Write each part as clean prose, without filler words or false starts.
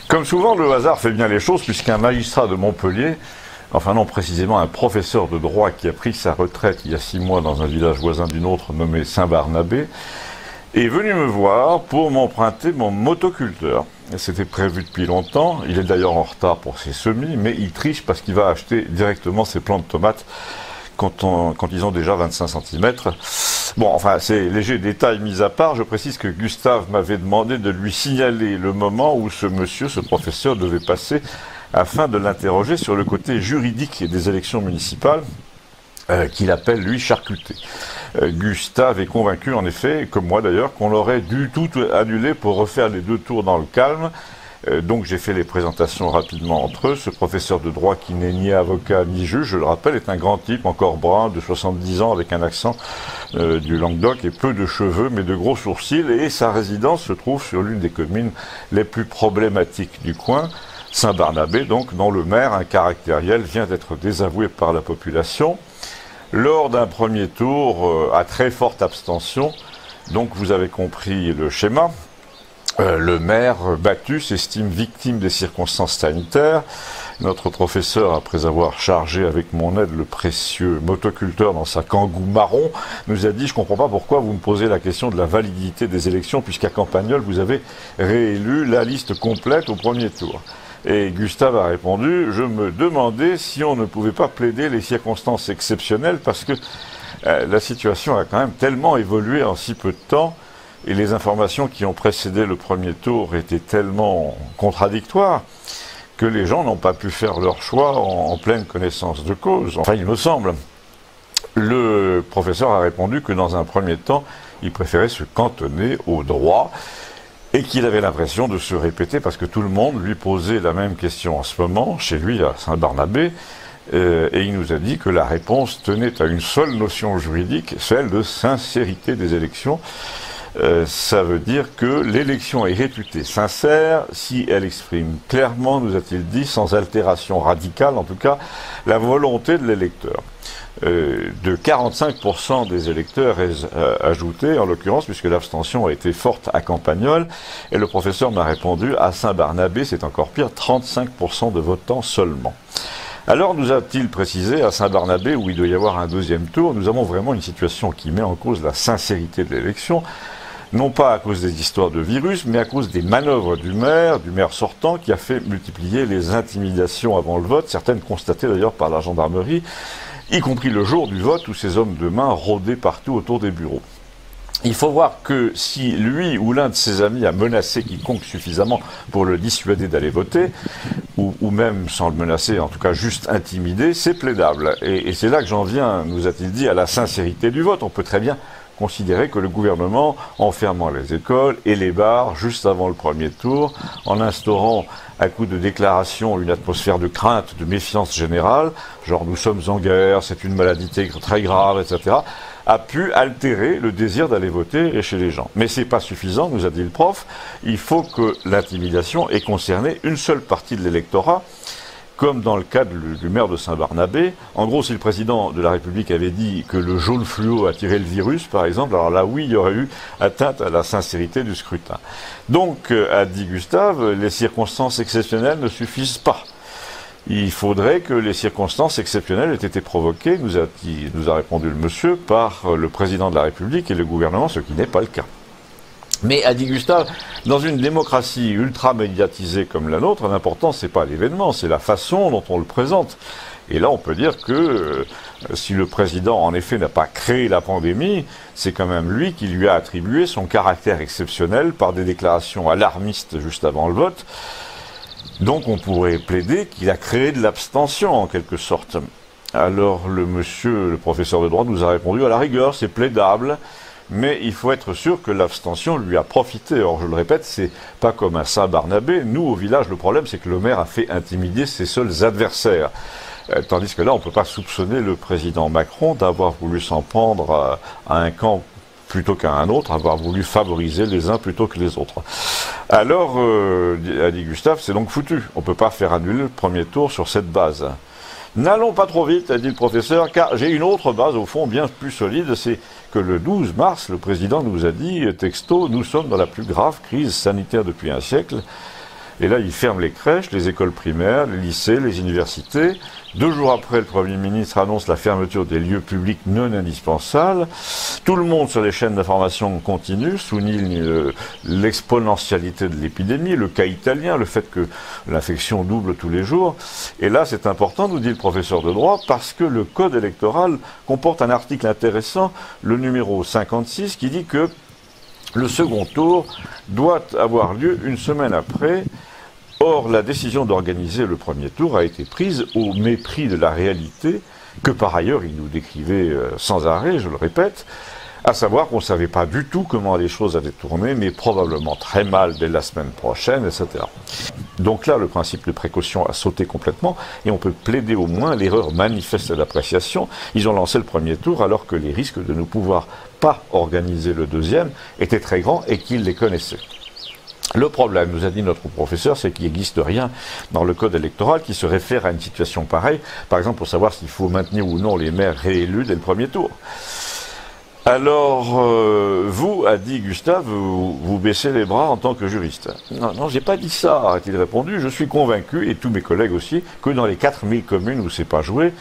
Comme souvent, le hasard fait bien les choses, puisqu'un magistrat de Montpellier, enfin non, précisément un professeur de droit qui a pris sa retraite il y a 6 mois dans un village voisin d'une autre nommé Saint-Barnabé, est venu me voir pour m'emprunter mon motoculteur. C'était prévu depuis longtemps, il est d'ailleurs en retard pour ses semis, mais il triche parce qu'il va acheter directement ses plants de tomates quand ils ont déjà 25 cm. Bon, enfin, c'est léger détail mis à part. Je précise que Gustave m'avait demandé de lui signaler le moment où ce monsieur, ce professeur, devait passer afin de l'interroger sur le côté juridique des élections municipales, qu'il appelle, lui, charcuter. Gustave est convaincu, en effet, comme moi d'ailleurs, qu'on aurait dû tout annuler pour refaire les 2 tours dans le calme. Donc j'ai fait les présentations rapidement entre eux. Ce professeur de droit qui n'est ni avocat ni juge, je le rappelle, est un grand type, encore brun, de 70 ans, avec un accent du Languedoc et peu de cheveux, mais de gros sourcils. Et sa résidence se trouve sur l'une des communes les plus problématiques du coin, Saint-Barnabé, donc, dont le maire, un caractériel, vient d'être désavoué par la population. Lors d'un premier tour, à très forte abstention, donc vous avez compris le schéma, le maire battu s'estime victime des circonstances sanitaires. Notre professeur, après avoir chargé avec mon aide le précieux motoculteur dans sa Kangoo marron, nous a dit « Je ne comprends pas pourquoi vous me posez la question de la validité des élections, puisqu'à Campagnol, vous avez réélu la liste complète au premier tour. » Et Gustave a répondu « Je me demandais si on ne pouvait pas plaider les circonstances exceptionnelles, parce que la situation a quand même tellement évolué en si peu de temps, et les informations qui ont précédé le premier tour étaient tellement contradictoires que les gens n'ont pas pu faire leur choix en pleine connaissance de cause. Enfin, il me semble. » Le professeur a répondu que dans un premier temps, il préférait se cantonner au droit et qu'il avait l'impression de se répéter parce que tout le monde lui posait la même question en ce moment, chez lui à Saint-Barnabé, et il nous a dit que la réponse tenait à une seule notion juridique, celle de sincérité des élections. Ça veut dire que l'élection est réputée sincère si elle exprime clairement, nous a-t-il dit, sans altération radicale, en tout cas, la volonté de l'électeur. De 45% des électeurs ajoutés, en l'occurrence, puisque l'abstention a été forte à Campagnol, et le professeur m'a répondu, à Saint-Barnabé, c'est encore pire, 35% de votants seulement. Alors, nous a-t-il précisé, à Saint-Barnabé, où il doit y avoir un deuxième tour, nous avons vraiment une situation qui met en cause la sincérité de l'élection, non pas à cause des histoires de virus, mais à cause des manœuvres du maire sortant, qui a fait multiplier les intimidations avant le vote, certaines constatées d'ailleurs par la gendarmerie, y compris le jour du vote où ces hommes de main rôdaient partout autour des bureaux. Il faut voir que si lui ou l'un de ses amis a menacé quiconque suffisamment pour le dissuader d'aller voter, ou même sans le menacer, en tout cas juste intimider, c'est plaidable. Et c'est là que j'en viens, nous a-t-il dit, à la sincérité du vote. On peut très bien considérer que le gouvernement, en fermant les écoles et les bars juste avant le premier tour, en instaurant à coup de déclaration une atmosphère de crainte, de méfiance générale, genre nous sommes en guerre, c'est une maladie très grave, etc., a pu altérer le désir d'aller voter chez les gens. Mais c'est pas suffisant, nous a dit le prof, il faut que l'intimidation ait concerné une seule partie de l'électorat, comme dans le cas du maire de Saint-Barnabé. En gros, si le président de la République avait dit que le jaune fluo attirait le virus, par exemple, alors là, oui, il y aurait eu atteinte à la sincérité du scrutin. Donc, a dit Gustave, les circonstances exceptionnelles ne suffisent pas. Il faudrait que les circonstances exceptionnelles aient été provoquées, nous a répondu le monsieur, par le président de la République et le gouvernement, ce qui n'est pas le cas. Mais, a dit Gustave, dans une démocratie ultra-médiatisée comme la nôtre, l'important, c'est pas l'événement, c'est la façon dont on le présente. Et là, on peut dire que si le président, en effet, n'a pas créé la pandémie, c'est quand même lui qui lui a attribué son caractère exceptionnel par des déclarations alarmistes juste avant le vote. Donc, on pourrait plaider qu'il a créé de l'abstention, en quelque sorte. Alors, le professeur de droit, nous a répondu, à la rigueur, c'est plaidable, mais il faut être sûr que l'abstention lui a profité. Or, je le répète, c'est pas comme à Saint-Barnabé. Nous, au village, le problème, c'est que le maire a fait intimider ses seuls adversaires. Tandis que là, on ne peut pas soupçonner le président Macron d'avoir voulu s'en prendre à un camp plutôt qu'à un autre, avoir voulu favoriser les uns plutôt que les autres. Alors, a dit Gustave, c'est donc foutu. On ne peut pas faire annuler le premier tour sur cette base. N'allons pas trop vite, a dit le professeur, car j'ai une autre base, au fond, bien plus solide, c'est que le 12 mars, le président nous a dit, texto, nous sommes dans la plus grave crise sanitaire depuis un siècle. Et là, il ferme les crèches, les écoles primaires, les lycées, les universités. 2 jours après, le Premier ministre annonce la fermeture des lieux publics non indispensables. Tout le monde sur les chaînes d'information continue, souligne l'exponentialité de l'épidémie, le cas italien, le fait que l'infection double tous les jours. Et là, c'est important, nous dit le professeur de droit, parce que le code électoral comporte un article intéressant, le numéro 56, qui dit que le second tour doit avoir lieu une semaine après. Or, la décision d'organiser le premier tour a été prise au mépris de la réalité, que par ailleurs il nous décrivait sans arrêt, je le répète, à savoir qu'on ne savait pas du tout comment les choses allaient tourner, mais probablement très mal dès la semaine prochaine, etc. Donc là, le principe de précaution a sauté complètement, et on peut plaider au moins l'erreur manifeste d'appréciation. Ils ont lancé le premier tour alors que les risques de ne pouvoir pas organiser le deuxième étaient très grands et qu'ils les connaissaient. Le problème, nous a dit notre professeur, c'est qu'il n'existe rien dans le code électoral qui se réfère à une situation pareille, par exemple pour savoir s'il faut maintenir ou non les maires réélus dès le premier tour. Alors, vous, a dit Gustave, vous baissez les bras en tant que juriste. Non, non, j'ai pas dit ça, a-t-il répondu. Je suis convaincu, et tous mes collègues aussi, que dans les 4000 communes où c'est pas joué,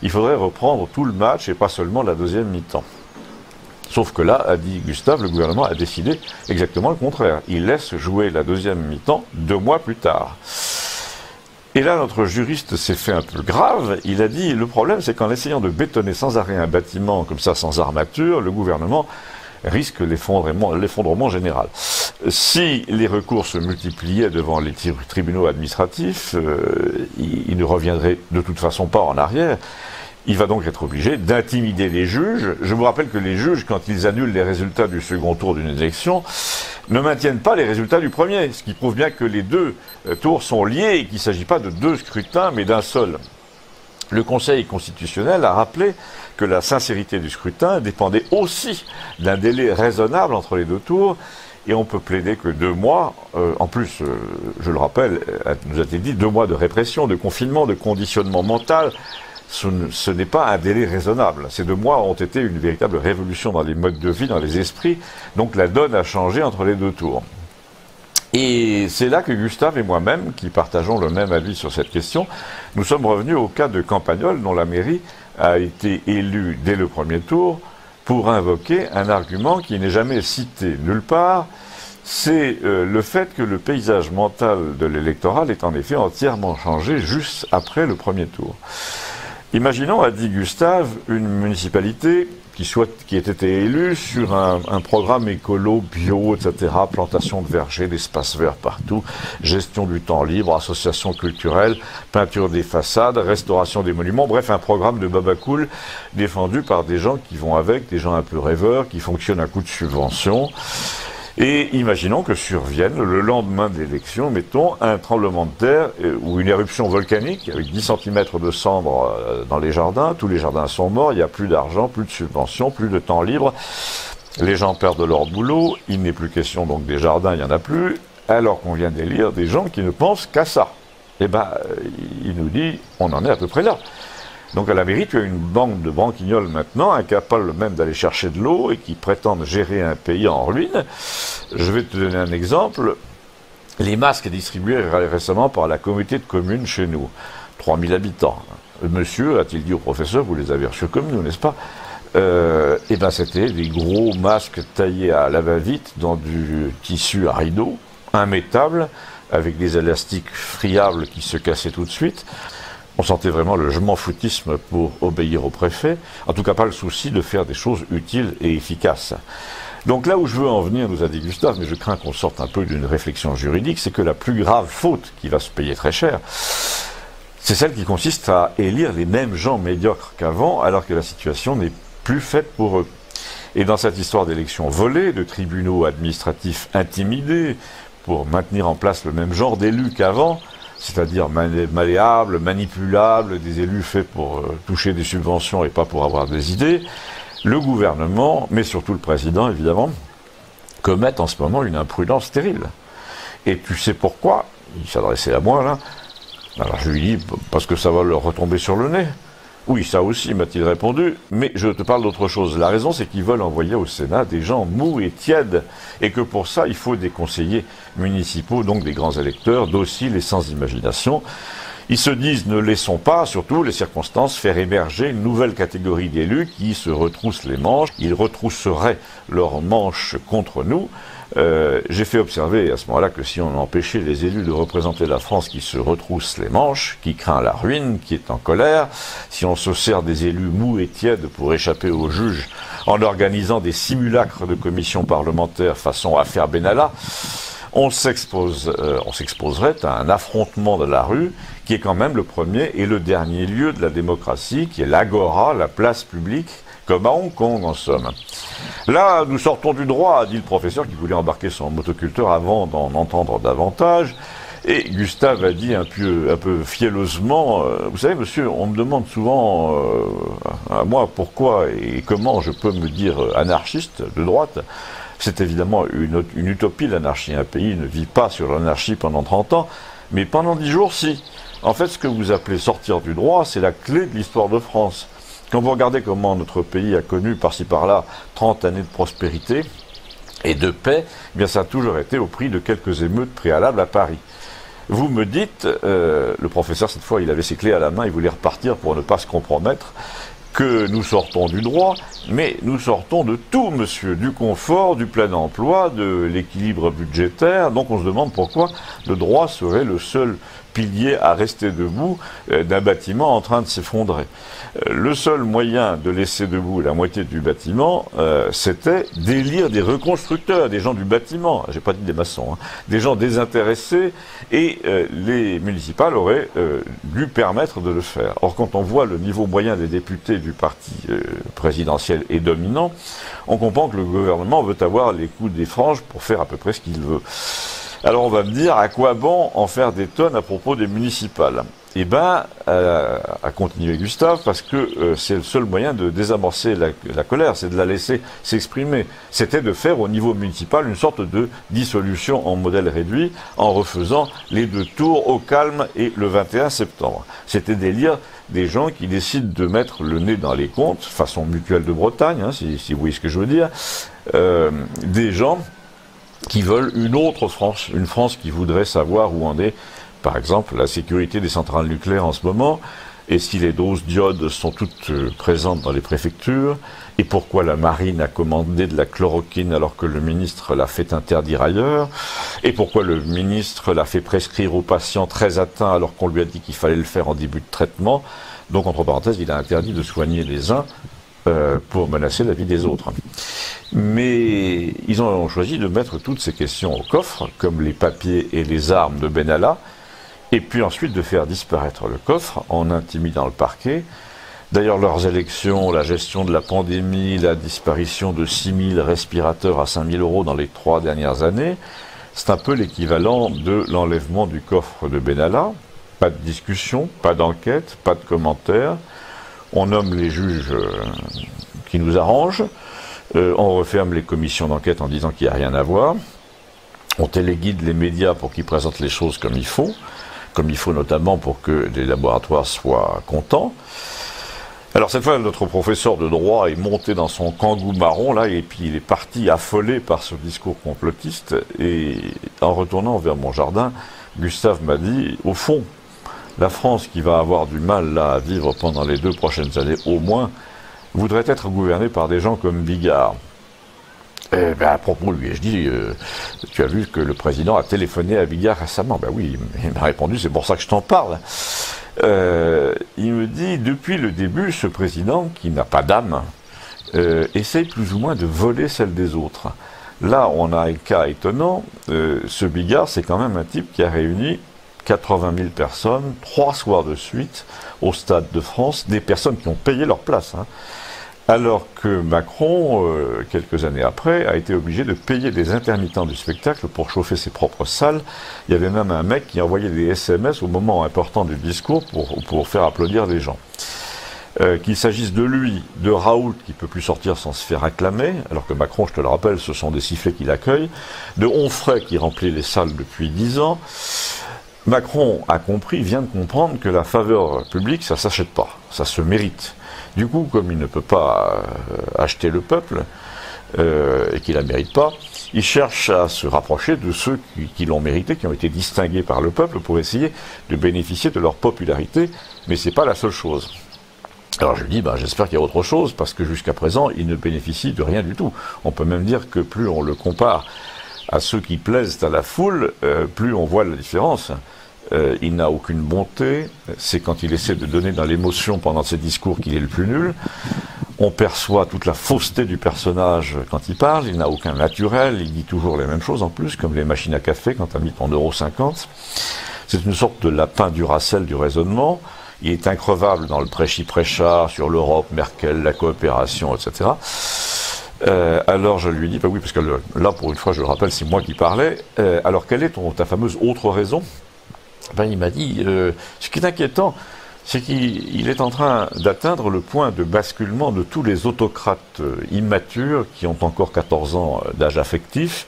il faudrait reprendre tout le match et pas seulement la deuxième mi-temps. Sauf que là, a dit Gustave, le gouvernement a décidé exactement le contraire. Il laisse jouer la deuxième mi-temps 2 mois plus tard. Et là, notre juriste s'est fait un peu grave. Il a dit, le problème, c'est qu'en essayant de bétonner sans arrêt un bâtiment comme ça, sans armature, le gouvernement risque l'effondrement général. Si les recours se multipliaient devant les tribunaux administratifs, ils ne reviendraient de toute façon pas en arrière. Il va donc être obligé d'intimider les juges. Je vous rappelle que les juges, quand ils annulent les résultats du second tour d'une élection, ne maintiennent pas les résultats du premier, ce qui prouve bien que les 2 tours sont liés et qu'il ne s'agit pas de 2 scrutins, mais d'un seul. Le Conseil constitutionnel a rappelé que la sincérité du scrutin dépendait aussi d'un délai raisonnable entre les 2 tours, et on peut plaider que 2 mois, en plus, je le rappelle, nous a-t-il dit, 2 mois de répression, de confinement, de conditionnement mental. Ce n'est pas un délai raisonnable. Ces 2 mois ont été une véritable révolution dans les modes de vie, dans les esprits. Donc la donne a changé entre les 2 tours. Et c'est là que Gustave et moi-même, qui partageons le même avis sur cette question, nous sommes revenus au cas de Campagnol, dont la mairie a été élue dès le premier tour, pour invoquer un argument qui n'est jamais cité nulle part. C'est le fait que le paysage mental de l'électoral est en effet entièrement changé juste après le premier tour. Imaginons, a dit Gustave, une municipalité qui ait été élue sur un programme écolo, bio, etc., plantation de vergers, d'espaces verts partout, gestion du temps libre, association culturelle, peinture des façades, restauration des monuments, bref, un programme de babacool défendu par des gens qui vont avec, des gens un peu rêveurs, qui fonctionnent à coup de subvention. Et imaginons que survienne le lendemain de l'élection, mettons, un tremblement de terre ou une éruption volcanique avec 10 cm de cendres dans les jardins. Tous les jardins sont morts, il n'y a plus d'argent, plus de subventions, plus de temps libre. Les gens perdent leur boulot, il n'est plus question donc des jardins, il n'y en a plus, alors qu'on vient d'élire des gens qui ne pensent qu'à ça. Eh bien, il nous dit, on en est à peu près là. Donc à la mairie, tu as une bande de branquignols maintenant, incapables même d'aller chercher de l'eau et qui prétendent gérer un pays en ruine. Je vais te donner un exemple. Les masques distribués récemment par la communauté de communes chez nous. 3000 habitants. Monsieur, a-t-il dit au professeur, vous les avez reçus comme nous, n'est-ce pas? Eh bien c'était des gros masques taillés à la va-vite dans du tissu à rideau, immétable, avec des élastiques friables qui se cassaient tout de suite. On sentait vraiment le je m'en foutisme pour obéir au préfet, en tout cas pas le souci de faire des choses utiles et efficaces. Donc là où je veux en venir, nous a dit Gustave, mais je crains qu'on sorte un peu d'une réflexion juridique, c'est que la plus grave faute qui va se payer très cher, c'est celle qui consiste à élire les mêmes gens médiocres qu'avant, alors que la situation n'est plus faite pour eux. Et dans cette histoire d'élections volées, de tribunaux administratifs intimidés, pour maintenir en place le même genre d'élus qu'avant, c'est-à-dire malléables, manipulables, des élus faits pour toucher des subventions et pas pour avoir des idées, le gouvernement, mais surtout le président évidemment, commettent en ce moment une imprudence terrible. Et tu sais pourquoi? Il s'adressait à moi là. Alors je lui dis, parce que ça va leur retomber sur le nez. Oui, ça aussi, m'a-t-il répondu, mais je te parle d'autre chose. La raison, c'est qu'ils veulent envoyer au Sénat des gens mous et tièdes, et que pour ça, il faut des conseillers municipaux, donc des grands électeurs, dociles et sans imagination. Ils se disent, ne laissons pas, surtout les circonstances, faire émerger une nouvelle catégorie d'élus qui se retroussent les manches. Ils retrousseraient leurs manches contre nous. J'ai fait observer à ce moment-là que si on empêchait les élus de représenter la France qui se retrousse les manches, qui craint la ruine, qui est en colère, si on se sert des élus mous et tièdes pour échapper aux juges en organisant des simulacres de commissions parlementaires façon affaire Benalla, on s'exposerait à un affrontement de la rue qui est quand même le premier et le dernier lieu de la démocratie, qui est l'agora, la place publique, comme à Hong Kong en somme. Là, nous sortons du droit, a dit le professeur qui voulait embarquer son motoculteur avant d'en entendre davantage. Et Gustave a dit un peu fielleusement, vous savez monsieur, on me demande souvent à moi pourquoi et comment je peux me dire anarchiste de droite. C'est évidemment une utopie, l'anarchie. Un pays ne vit pas sur l'anarchie pendant 30 ans, mais pendant 10 jours, si. En fait, ce que vous appelez sortir du droit, c'est la clé de l'histoire de France. Quand vous regardez comment notre pays a connu par-ci par-là 30 années de prospérité et de paix, eh bien ça a toujours été au prix de quelques émeutes préalables à Paris. Vous me dites, le professeur cette fois il avait ses clés à la main, il voulait repartir pour ne pas se compromettre, que nous sortons du droit, mais nous sortons de tout, monsieur, du confort, du plein emploi, de l'équilibre budgétaire. Donc on se demande pourquoi le droit serait le seul pilier à rester debout d'un bâtiment en train de s'effondrer. Le seul moyen de laisser debout la moitié du bâtiment, c'était d'élire des reconstructeurs, des gens du bâtiment, j'ai pas dit des maçons, hein, des gens désintéressés, et les municipales auraient dû permettre de le faire. Or, quand on voit le niveau moyen des députés du parti présidentiel et dominant, on comprend que le gouvernement veut avoir les coups des franges pour faire à peu près ce qu'il veut. Alors on va me dire, à quoi bon en faire des tonnes à propos des municipales? Eh bien, a continué Gustave, parce que c'est le seul moyen de désamorcer la colère, c'est de la laisser s'exprimer. C'était de faire au niveau municipal une sorte de dissolution en modèle réduit, en refaisant les 2 tours au calme et le 21 septembre. C'était d'élire des gens qui décident de mettre le nez dans les comptes, façon Mutuelle de Bretagne, hein, si vous voyez ce que je veux dire, des gens qui veulent une autre France, une France qui voudrait savoir où en est, par exemple, la sécurité des centrales nucléaires en ce moment, et si les doses d'iode sont toutes présentes dans les préfectures, et pourquoi la marine a commandé de la chloroquine alors que le ministre l'a fait interdire ailleurs, et pourquoi le ministre l'a fait prescrire aux patients très atteints alors qu'on lui a dit qu'il fallait le faire en début de traitement. Donc, entre parenthèses, il a interdit de soigner les uns pour menacer la vie des autres. Mais ils ont choisi de mettre toutes ces questions au coffre, comme les papiers et les armes de Benalla, et puis ensuite de faire disparaître le coffre en intimidant le parquet. D'ailleurs, leurs élections, la gestion de la pandémie, la disparition de 6 000 respirateurs à 5 000 € dans les 3 dernières années, c'est un peu l'équivalent de l'enlèvement du coffre de Benalla. Pas de discussion, pas d'enquête, pas de commentaires. On nomme les juges qui nous arrangent. On referme les commissions d'enquête en disant qu'il n'y a rien à voir. On téléguide les médias pour qu'ils présentent les choses comme il faut notamment pour que les laboratoires soient contents. Alors cette fois, notre professeur de droit est monté dans son kangou marron, là, et puis il est parti affolé par ce discours complotiste, et en retournant vers mon jardin, Gustave m'a dit, au fond, la France qui va avoir du mal là à vivre pendant les 2 prochaines années au moins, voudrait être gouvernée par des gens comme Bigard. Eh ben, à propos, lui ai-je dit, tu as vu que le président a téléphoné à Bigard récemment? Ben oui, il m'a répondu, c'est pour ça que je t'en parle. Il me dit, depuis le début, ce président, qui n'a pas d'âme, essaye plus ou moins de voler celle des autres. Là, on a un cas étonnant. Ce Bigard, c'est quand même un type qui a réuni 80 000 personnes, 3 soirs de suite, au Stade de France, des personnes qui ont payé leur place, hein. Alors que Macron, quelques années après, a été obligé de payer des intermittents du spectacle pour chauffer ses propres salles. Il y avait même un mec qui envoyait des SMS au moment important du discours pour faire applaudir les gens. Qu'il s'agisse de lui, de Raoult, qui ne peut plus sortir sans se faire acclamer, alors que Macron, je te le rappelle, ce sont des sifflets qui l'accueillent, de Onfray, qui remplit les salles depuis 10 ans, Macron a compris, vient de comprendre que la faveur publique, ça s'achète pas, ça se mérite. Du coup, comme il ne peut pas acheter le peuple, et qu'il la mérite pas, il cherche à se rapprocher de ceux qui l'ont mérité, qui ont été distingués par le peuple, pour essayer de bénéficier de leur popularité, mais c'est pas la seule chose. Alors je lui dis, j'espère qu'il y a autre chose, parce que jusqu'à présent, il ne bénéficie de rien du tout. On peut même dire que plus on le compare à ceux qui plaisent à la foule, plus on voit la différence. Il n'a aucune bonté, c'est quand il essaie de donner dans l'émotion pendant ses discours qu'il est le plus nul. On perçoit toute la fausseté du personnage quand il parle, il n'a aucun naturel, il dit toujours les mêmes choses en plus, comme les machines à café quand on mis ton €50. C'est une sorte de lapin Duracell du raisonnement. Il est increvable dans le prêchi-prêcha sur l'Europe, Merkel, la coopération, etc. Alors je lui dis, oui, parce que là, pour une fois, je le rappelle, c'est moi qui parlais. Alors quelle est ta fameuse autre raison? Il m'a dit, ce qui est inquiétant, c'est qu'il est en train d'atteindre le point de basculement de tous les autocrates immatures qui ont encore 14 ans d'âge affectif.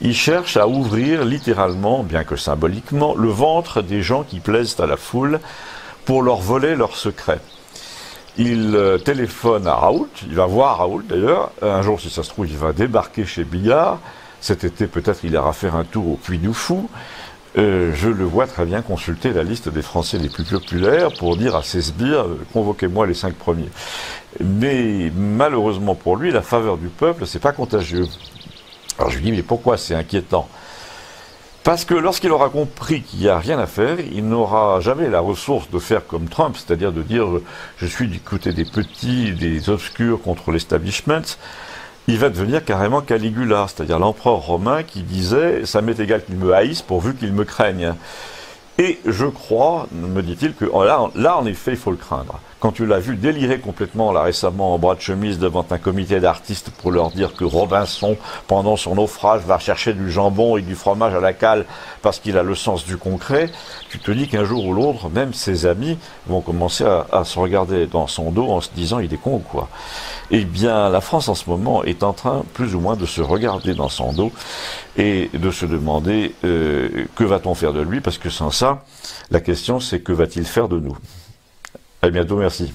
Il cherche à ouvrir littéralement, bien que symboliquement, le ventre des gens qui plaisent à la foule pour leur voler leurs secrets. Il téléphone à Raoult, il va voir Raoult d'ailleurs, un jour si ça se trouve il va débarquer chez Billard, cet été peut-être il ira faire un tour au Puy du Fou. Je le vois très bien consulter la liste des Français les plus populaires pour dire à ses sbires, convoquez-moi les 5 premiers. Mais malheureusement pour lui, la faveur du peuple, c'est pas contagieux. Alors je lui dis, mais pourquoi c'est inquiétant? Parce que lorsqu'il aura compris qu'il n'y a rien à faire, il n'aura jamais la ressource de faire comme Trump, c'est-à-dire de dire je suis du côté des petits, des obscurs contre l'establishment. Il va devenir carrément Caligula, c'est-à-dire l'empereur romain qui disait « ça m'est égal qu'ils me haïssent pourvu qu'ils me craignent ». Et je crois, me dit-il, que là, en effet, il faut le craindre. Quand tu l'as vu délirer complètement, là, récemment, en bras de chemise, devant un comité d'artistes pour leur dire que Robinson, pendant son naufrage, va chercher du jambon et du fromage à la cale parce qu'il a le sens du concret, tu te dis qu'un jour ou l'autre, même ses amis vont commencer à se regarder dans son dos en se disant « il est con ou quoi ?» Eh bien, la France, en ce moment, est en train, plus ou moins, de se regarder dans son dos et de se demander que va-t-on faire de lui, parce que sans ça, la question, c'est que va-t-il faire de nous? À bientôt, merci.